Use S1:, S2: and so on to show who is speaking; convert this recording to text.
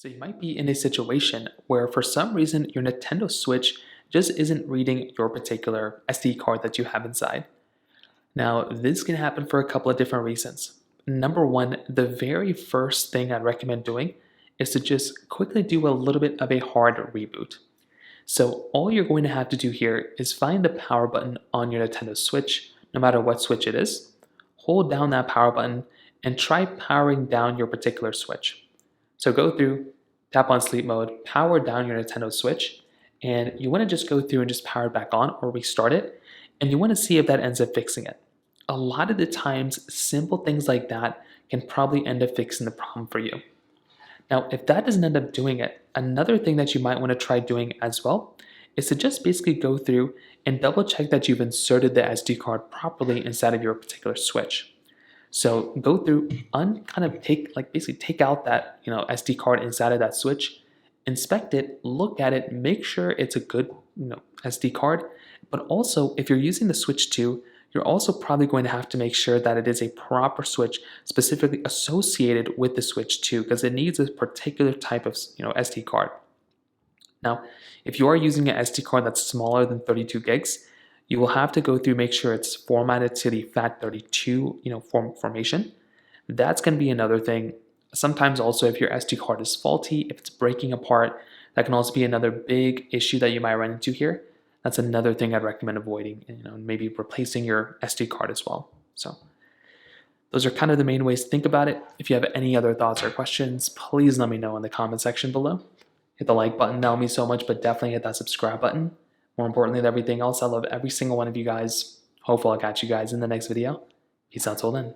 S1: So you might be in a situation where for some reason your Nintendo Switch just isn't reading your particular SD card that you have inside. Now, this can happen for a couple of different reasons. Number one, the very first thing I'd recommend doing is to just quickly do a little bit of a hard reboot. So all you're going to have to do here is find the power button on your Nintendo Switch, no matter what Switch it is, hold down that power button, and try powering down your particular Switch. So go through, tap on sleep mode, power down your Nintendo Switch, and you want to just go through and just power it back on or restart it, and you want to see if that ends up fixing it. A lot of the times, simple things like that can probably end up fixing the problem for you. Now, if that doesn't end up doing it, another thing that you might want to try doing as well is to just basically go through and double check that you've inserted the SD card properly inside of your particular switch. So go through, basically take out that SD card inside of that switch, inspect it, look at it, make sure it's a good SD card. But also, if you're using the Switch 2, you're also probably going to have to make sure that it is a proper switch specifically associated with the Switch 2 because it needs a particular type of SD card. Now, if you are using an SD card that's smaller than 32 gigs, you will have to go through make sure it's formatted to the FAT32 formation. That's going to be another thing. Sometimes also if your SD card is faulty, if it's breaking apart, that can also be another big issue that you might run into here. That's another thing I'd recommend avoiding, maybe replacing your SD card as well. So those are kind of the main ways to think about it. If you have any other thoughts or questions, please let me know in the comment section below. Hit the like button, that'll mean so much, but definitely hit that subscribe button. More importantly than everything else, I love every single one of you guys. Hopefully I'll catch you guys in the next video. Peace out till then.